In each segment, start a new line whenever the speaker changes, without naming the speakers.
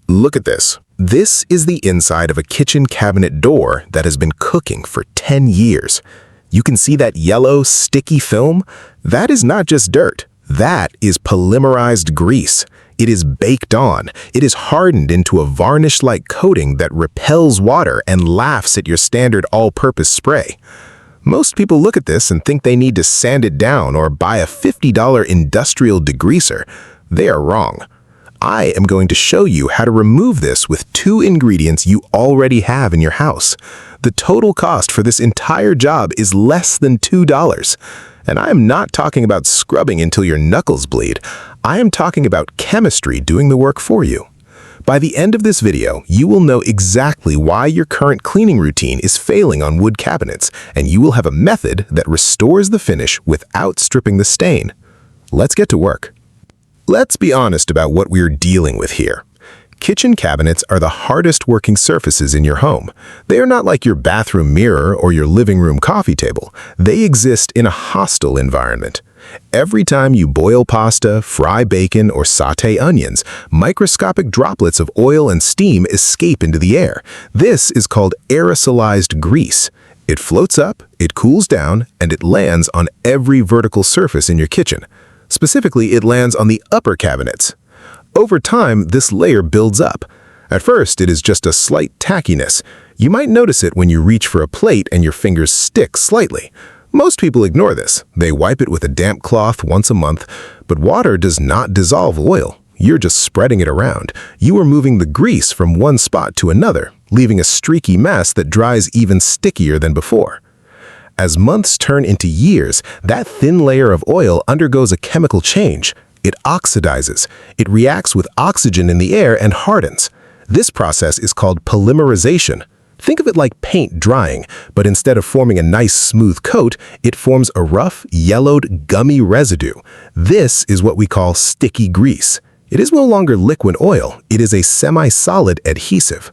Look at this. This is the inside of a kitchen cabinet door that has been cooking for 10 years. You can see that yellow, sticky film? That is not just dirt. That is polymerized grease. It is baked on. It is hardened into a varnish-like coating that repels water and laughs at your standard all-purpose spray. Most people look at this and think they need to sand it down or buy a $50 industrial degreaser. They are wrong. I am going to show you how to remove this with 2 ingredients you already have in your house. The total cost for this entire job is less than $2. And I am not talking about scrubbing until your knuckles bleed. I am talking about chemistry doing the work for you. By the end of this video, you will know exactly why your current cleaning routine is failing on wood cabinets, and you will have a method that restores the finish without stripping the stain. Let's get to work. Let's be honest about what we're dealing with here. Kitchen cabinets are the hardest working surfaces in your home. They are not like your bathroom mirror or your living room coffee table. They exist in a hostile environment. Every time you boil pasta, fry bacon, or saute onions, microscopic droplets of oil and steam escape into the air. This is called aerosolized grease. It floats up, it cools down, and it lands on every vertical surface in your kitchen. Specifically, it lands on the upper cabinets. Over time, this layer builds up. At first, it is just a slight tackiness. You might notice it when you reach for a plate and your fingers stick slightly. Most people ignore this. They wipe it with a damp cloth once a month, but water does not dissolve oil. You're just spreading it around. You are moving the grease from one spot to another, leaving a streaky mess that dries even stickier than before. As months turn into years, that thin layer of oil undergoes a chemical change. It oxidizes. It reacts with oxygen in the air and hardens. This process is called polymerization. Think of it like paint drying, but instead of forming a nice smooth coat, it forms a rough, yellowed, gummy residue. This is what we call sticky grease. It is no longer liquid oil. It is a semi-solid adhesive.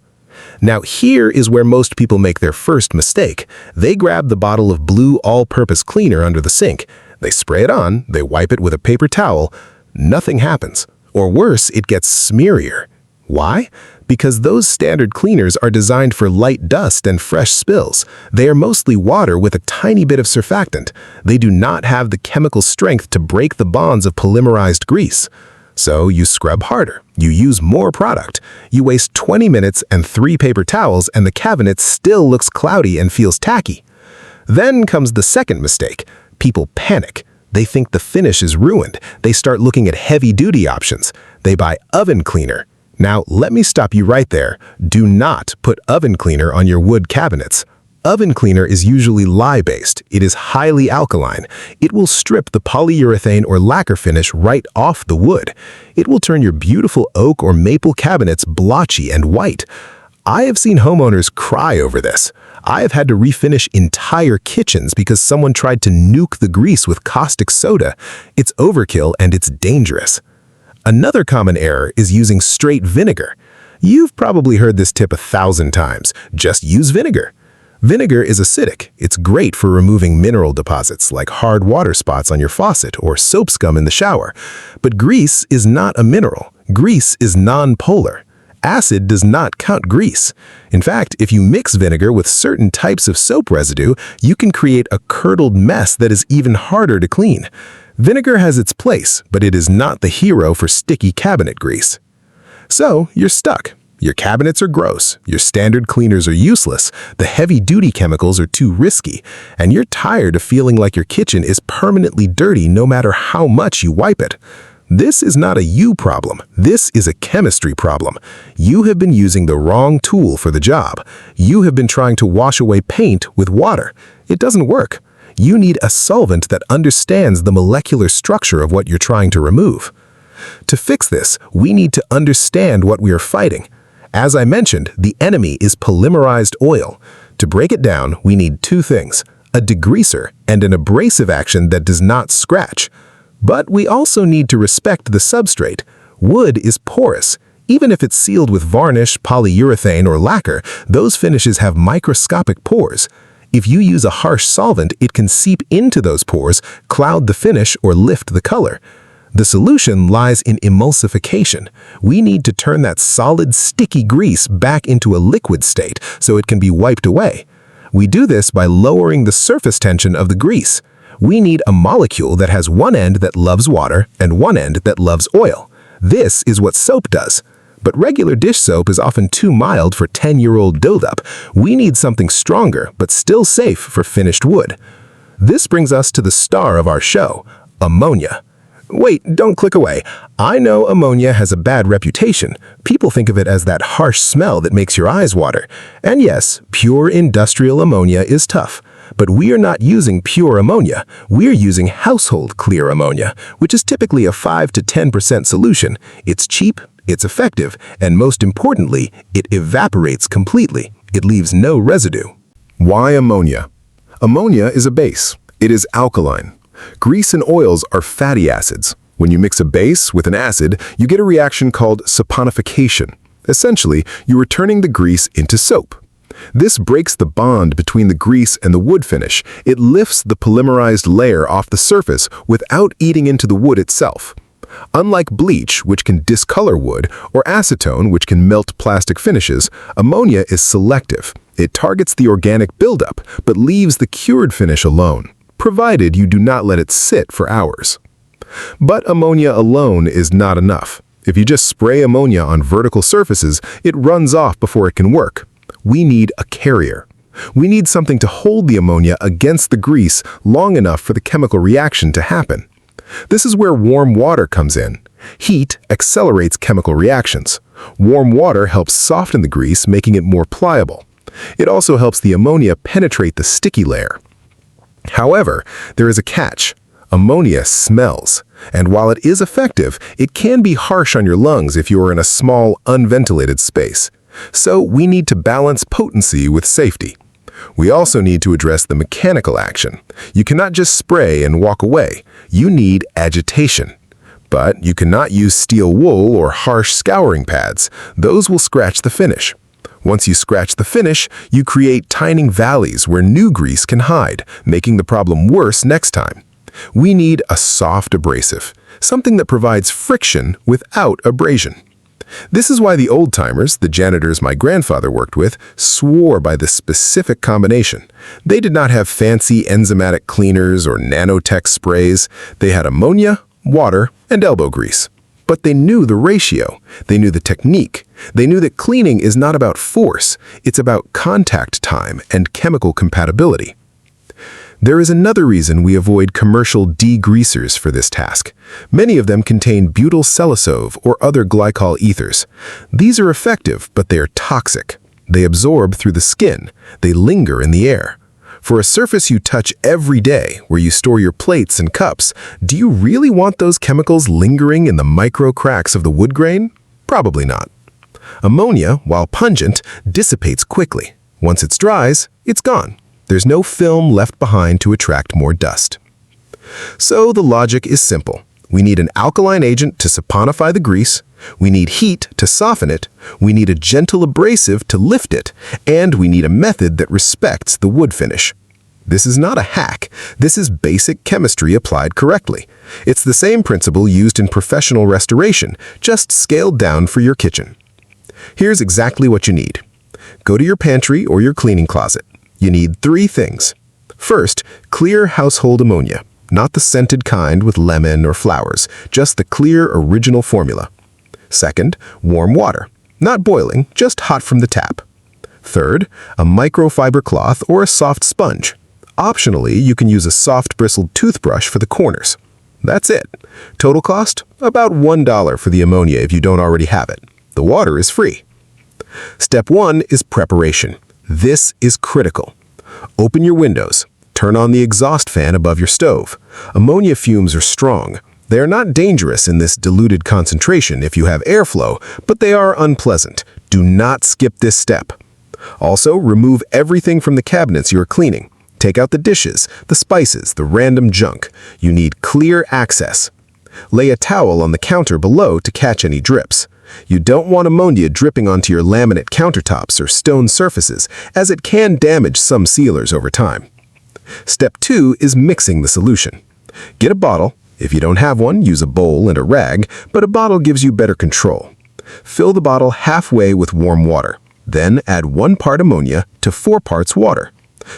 Now here is where most people make their first mistake. They grab the bottle of blue all-purpose cleaner under the sink. They spray it on, they wipe it with a paper towel. Nothing happens. Or worse, it gets smearier. Why? Because those standard cleaners are designed for light dust and fresh spills. They are mostly water with a tiny bit of surfactant. They do not have the chemical strength to break the bonds of polymerized grease. So you scrub harder. You use more product. You waste 20 minutes and 3 paper towels, and the cabinet still looks cloudy and feels tacky. Then comes the second mistake. People panic. They think the finish is ruined. They start looking at heavy-duty options. They buy oven cleaner. Now, let me stop you right there. Do not put oven cleaner on your wood cabinets. Oven cleaner is usually lye-based. It is highly alkaline. It will strip the polyurethane or lacquer finish right off the wood. It will turn your beautiful oak or maple cabinets blotchy and white. I have seen homeowners cry over this. I have had to refinish entire kitchens because someone tried to nuke the grease with caustic soda. It's overkill and it's dangerous. Another common error is using straight vinegar. You've probably heard this tip 1,000 times. Just use vinegar. Vinegar is acidic. It's great for removing mineral deposits like hard water spots on your faucet or soap scum in the shower. But grease is not a mineral. Grease is non-polar. Acid does not count grease. In fact, if you mix vinegar with certain types of soap residue, you can create a curdled mess that is even harder to clean. Vinegar has its place, but it is not the hero for sticky cabinet grease. So, you're stuck. Your cabinets are gross, your standard cleaners are useless, the heavy-duty chemicals are too risky, and you're tired of feeling like your kitchen is permanently dirty no matter how much you wipe it. This is not a you problem. This is a chemistry problem. You have been using the wrong tool for the job. You have been trying to wash away paint with water. It doesn't work. You need a solvent that understands the molecular structure of what you're trying to remove. To fix this, we need to understand what we are fighting. As I mentioned, the enemy is polymerized oil. To break it down, we need 2 things, a degreaser and an abrasive action that does not scratch. But we also need to respect the substrate. Wood is porous. Even if it's sealed with varnish, polyurethane, or lacquer, those finishes have microscopic pores. If you use a harsh solvent, it can seep into those pores, cloud the finish, or lift the color. The solution lies in emulsification. We need to turn that solid, sticky grease back into a liquid state so it can be wiped away. We do this by lowering the surface tension of the grease. We need a molecule that has one end that loves water and one end that loves oil. This is what soap does. But regular dish soap is often too mild for 10-year-old buildup. We need something stronger, but still safe for finished wood. This brings us to the star of our show, ammonia. Wait, don't click away. I know ammonia has a bad reputation. People think of it as that harsh smell that makes your eyes water. And yes, pure industrial ammonia is tough. But we are not using pure ammonia. We're using household clear ammonia, which is typically a 5 to 10% solution. It's cheap, it's effective, and most importantly, it evaporates completely. It leaves no residue.
Why ammonia? Ammonia is a base. It is alkaline. Grease and oils are fatty acids. When you mix a base with an acid, you get a reaction called saponification. Essentially, you are turning the grease into soap. This breaks the bond between the grease and the wood finish. It lifts the polymerized layer off the surface without eating into the wood itself. Unlike bleach, which can discolor wood, or acetone, which can melt plastic finishes, ammonia is selective. It targets the organic buildup, but leaves the cured finish alone, provided you do not let it sit for hours. But ammonia alone is not enough. If you just spray ammonia on vertical surfaces, it runs off before it can work. We need a carrier. We need something to hold the ammonia against the grease long enough for the chemical reaction to happen. This is where warm water comes in. Heat accelerates chemical reactions. Warm water helps soften the grease, making it more pliable. It also helps the ammonia penetrate the sticky layer. However, there is a catch. Ammonia smells, and while it is effective, it can be harsh on your lungs if you are in a small, unventilated space. So we need to balance potency with safety. We also need to address the mechanical action. You cannot just spray and walk away. You need agitation. But you cannot use steel wool or harsh scouring pads. Those will scratch the finish. Once you scratch the finish, you create tiny valleys where new grease can hide, making the problem worse next time. We need a soft abrasive, something that provides friction without abrasion. This is why the old-timers, the janitors my grandfather worked with, swore by this specific combination. They did not have fancy enzymatic cleaners or nanotech sprays. They had ammonia, water, and elbow grease. But they knew the ratio. They knew the technique. They knew that cleaning is not about force. It's about contact time and chemical compatibility. There is another reason we avoid commercial degreasers for this task. Many of them contain butyl salicylate or other glycol ethers. These are effective, but they are toxic. They absorb through the skin. They linger in the air. For a surface you touch every day, where you store your plates and cups, do you really want those chemicals lingering in the micro cracks of the wood grain? Probably not. Ammonia, while pungent, dissipates quickly. Once it dries, it's gone. There's no film left behind to attract more dust. So the logic is simple. We need an alkaline agent to saponify the grease, we need heat to soften it, we need a gentle abrasive to lift it, and we need a method that respects the wood finish. This is not a hack. This is basic chemistry applied correctly. It's the same principle used in professional restoration, just scaled down for your kitchen. Here's exactly what you need. Go to your pantry or your cleaning closet. You need 3 things. First, clear household ammonia, not the scented kind with lemon or flowers, just the clear original formula. Second, warm water, not boiling, just hot from the tap. Third, a microfiber cloth or a soft sponge. Optionally, you can use a soft bristled toothbrush for the corners. That's it. Total cost? About $1 for the ammonia if you don't already have it. The water is free. Step 1 is preparation. This is critical. Open your windows. Turn on the exhaust fan above your stove. Ammonia fumes are strong. They are not dangerous in this diluted concentration if you have airflow, but they are unpleasant. Do not skip this step. Also, remove everything from the cabinets you are cleaning. Take out the dishes, the spices, the random junk. You need clear access. Lay a towel on the counter below to catch any drips. You don't want ammonia dripping onto your laminate countertops or stone surfaces, as it can damage some sealers over time. Step 2 is mixing the solution. Get a bottle, If you don't have one, use a bowl and a rag, but a bottle gives you better control. Fill the bottle halfway with warm water. Then add 1 part ammonia to 4 parts water.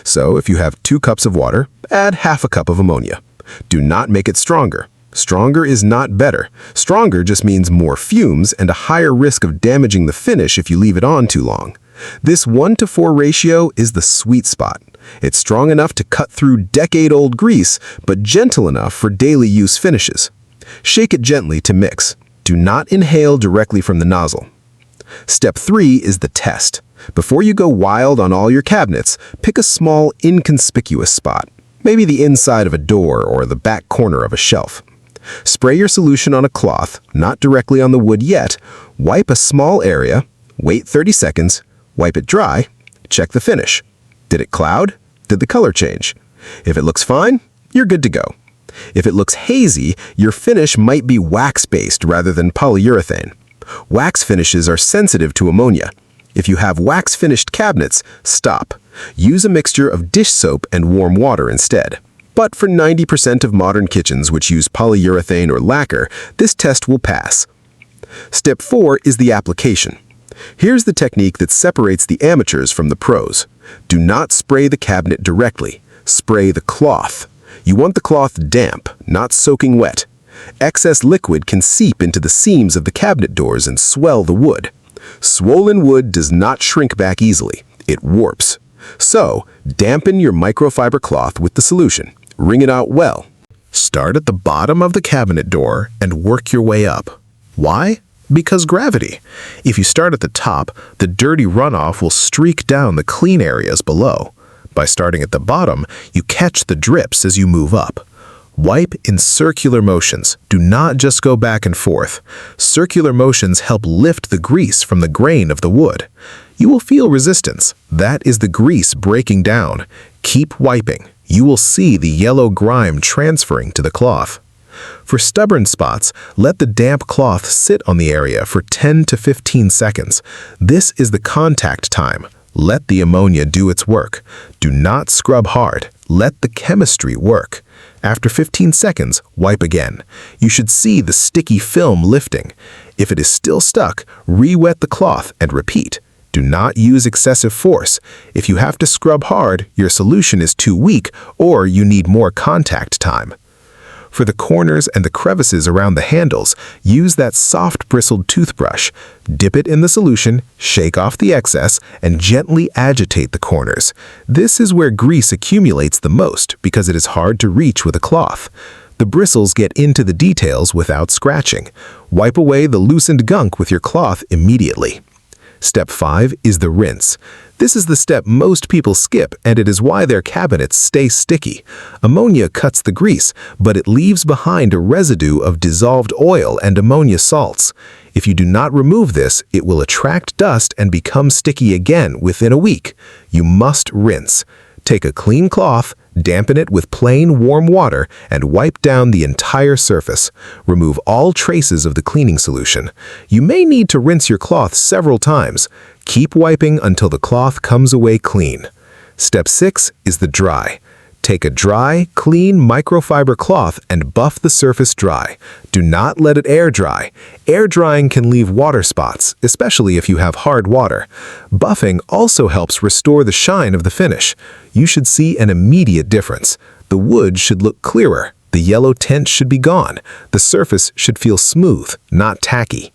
So if you have 2 cups of water, add half a cup of ammonia. Do not make it stronger. Stronger is not better. Stronger just means more fumes and a higher risk of damaging the finish if you leave it on too long. This 1:4 ratio is the sweet spot. It's strong enough to cut through decade-old grease, but gentle enough for daily use finishes. Shake it gently to mix. Do not inhale directly from the nozzle. Step 3 is the test. Before you go wild on all your cabinets, pick a small, inconspicuous spot, maybe the inside of a door or the back corner of a shelf. Spray your solution on a cloth, not directly on the wood yet. Wipe a small area, wait 30 seconds, wipe it dry, check the finish. Did it cloud? Did the color change? If it looks fine, you're good to go. If it looks hazy, your finish might be wax-based rather than polyurethane. Wax finishes are sensitive to ammonia. If you have wax-finished cabinets, stop. Use a mixture of dish soap and warm water instead. But for 90% of modern kitchens which use polyurethane or lacquer, this test will pass. Step 4 is the application. Here's the technique that separates the amateurs from the pros. Do not spray the cabinet directly. Spray the cloth. You want the cloth damp, not soaking wet. Excess liquid can seep into the seams of the cabinet doors and swell the wood. Swollen wood does not shrink back easily. It warps. So, dampen your microfiber cloth with the solution. Wring it out well.
Start at the bottom of the cabinet door and work your way up. Why? Because gravity. If you start at the top, the dirty runoff will streak down the clean areas below. By starting at the bottom, you catch the drips as you move up. Wipe in circular motions. Do not just go back and forth. Circular motions help lift the grease from the grain of the wood. You will feel resistance. That is the grease breaking down. Keep wiping. You will see the yellow grime transferring to the cloth. For stubborn spots, let the damp cloth sit on the area for 10 to 15 seconds. This is the contact time. Let the ammonia do its work. Do not scrub hard. Let the chemistry work. After 15 seconds, wipe again. You should see the sticky film lifting. If it is still stuck, re-wet the cloth and repeat. Do not use excessive force. If you have to scrub hard, your solution is too weak or you need more contact time. For the corners and the crevices around the handles, use that soft bristled toothbrush. Dip it in the solution, shake off the excess, and gently agitate the corners. This is where grease accumulates the most because it is hard to reach with a cloth. The bristles get into the details without scratching. Wipe away the loosened gunk with your cloth immediately. Step 5 is the rinse. This is the step most people skip, and it is why their cabinets stay sticky. Ammonia cuts the grease, but it leaves behind a residue of dissolved oil and ammonia salts. If you do not remove this, it will attract dust and become sticky again within a week. You must rinse. Take a clean cloth, dampen it with plain warm water, and wipe down the entire surface. Remove all traces of the cleaning solution. You may need to rinse your cloth several times. Keep wiping until the cloth comes away clean. Step 6 is the dry. Take a dry, clean microfiber cloth and buff the surface dry. Do not let it air dry. Air drying can leave water spots, especially if you have hard water. Buffing also helps restore the shine of the finish. You should see an immediate difference. The wood should look clearer. The yellow tint should be gone. The surface should feel smooth, not tacky.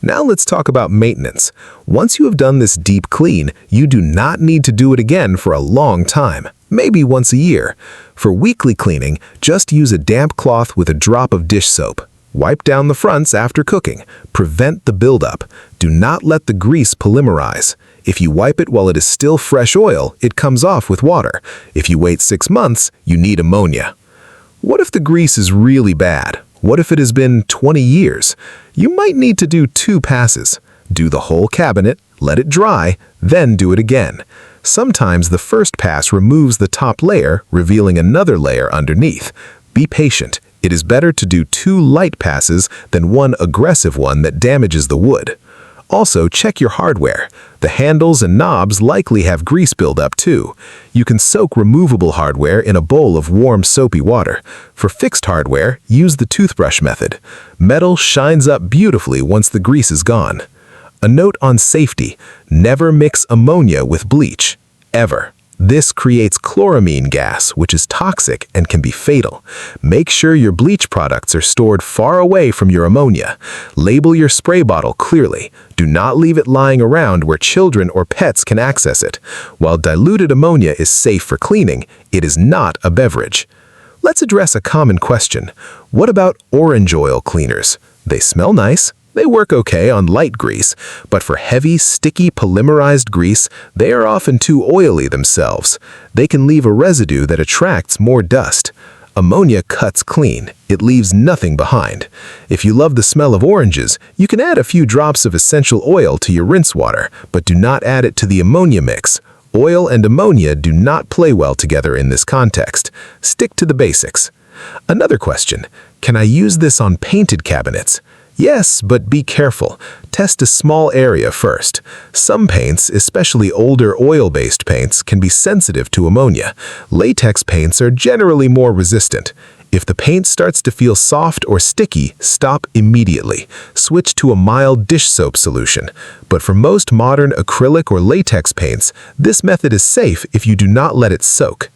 Now let's talk about maintenance. Once you have done this deep clean, you do not need to do it again for a long time, maybe once a year. For weekly cleaning, just use a damp cloth with a drop of dish soap. Wipe down the fronts after cooking. Prevent the buildup. Do not let the grease polymerize. If you wipe it while it is still fresh oil, it comes off with water. If you wait 6 months, you need ammonia. What if the grease is really bad? What if it has been 20 years? You might need to do 2 passes. Do the whole cabinet, let it dry, then do it again. Sometimes the first pass removes the top layer, revealing another layer underneath. Be patient. It is better to do 2 light passes than 1 aggressive one that damages the wood. Also, check your hardware. The handles and knobs likely have grease buildup too. You can soak removable hardware in a bowl of warm soapy water. For fixed hardware, use the toothbrush method. Metal shines up beautifully once the grease is gone. A note on safety: never mix ammonia with bleach. Ever. This creates chloramine gas, which is toxic and can be fatal. Make sure your bleach products are stored far away from your ammonia. Label your spray bottle clearly. Do not leave it lying around where children or pets can access it. While diluted ammonia is safe for cleaning, it is not a beverage. Let's address a common question. What about orange oil cleaners? They smell nice. They work okay on light grease, but for heavy, sticky, polymerized grease, they are often too oily themselves. They can leave a residue that attracts more dust. Ammonia cuts clean. It leaves nothing behind. If you love the smell of oranges, you can add a few drops of essential oil to your rinse water, but do not add it to the ammonia mix. Oil and ammonia do not play well together in this context. Stick to the basics. Another question: can I use this on painted cabinets? Yes, but be careful. Test a small area first. Some paints, especially older oil-based paints, can be sensitive to ammonia. Latex paints are generally more resistant. If the paint starts to feel soft or sticky, stop immediately. Switch to a mild dish soap solution. But for most modern acrylic or latex paints, this method is safe if you do not let it soak.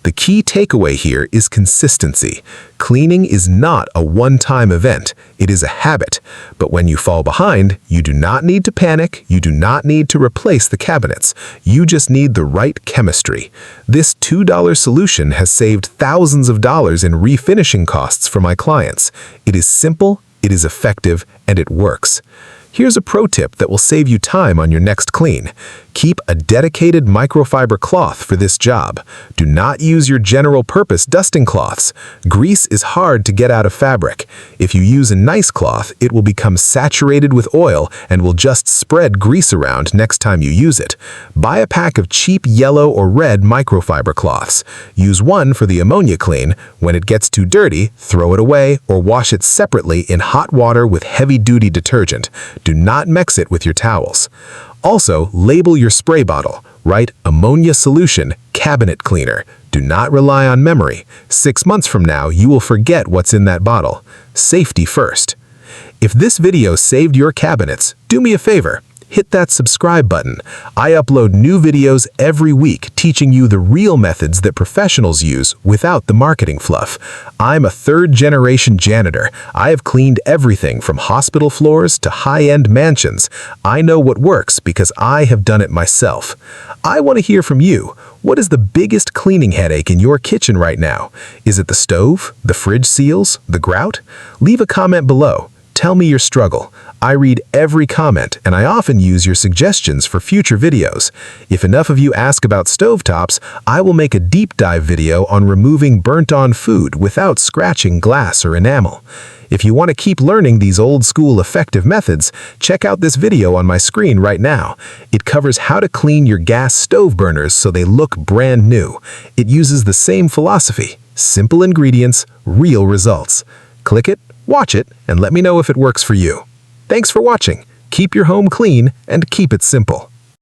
The key takeaway here is consistency. Cleaning is not a one-time event. It is a habit. But when you fall behind, you do not need to panic. You do not need to replace the cabinets. You just need the right chemistry. This $2 solution has saved thousands of dollars in refinishing costs for my clients. It is simple, it is effective, and it works. Here's a pro tip that will save you time on your next clean. Keep a dedicated microfiber cloth for this job. Do not use your general-purpose dusting cloths. Grease is hard to get out of fabric. If you use a nice cloth, it will become saturated with oil and will just spread grease around next time you use it. Buy a pack of cheap yellow or red microfiber cloths. Use one for the ammonia clean. When it gets too dirty, throw it away or wash it separately in hot water with heavy-duty detergent. Do not mix it with your towels. Also, label your spray bottle. Write ammonia solution, cabinet cleaner. Do not rely on memory. 6 months from now, you will forget what's in that bottle. Safety first. If this video saved your cabinets, do me a favor. Hit that subscribe button. I upload new videos every week teaching you the real methods that professionals use without the marketing fluff. I'm a third-generation janitor. I have cleaned everything from hospital floors to high-end mansions. I know what works because I have done it myself. I want to hear from you. What is the biggest cleaning headache in your kitchen right now? Is it the stove, the fridge seals, the grout? Leave a comment below. Tell me your struggle. I read every comment, and I often use your suggestions for future videos. If enough of you ask about stovetops, I will make a deep dive video on removing burnt-on food without scratching glass or enamel. If you want to keep learning these old-school effective methods, check out this video on my screen right now. It covers how to clean your gas stove burners so they look brand new. It uses the same philosophy: simple ingredients, real results. Click it, watch it, and let me know if it works for you. Thanks for watching. Keep your home clean and keep it simple.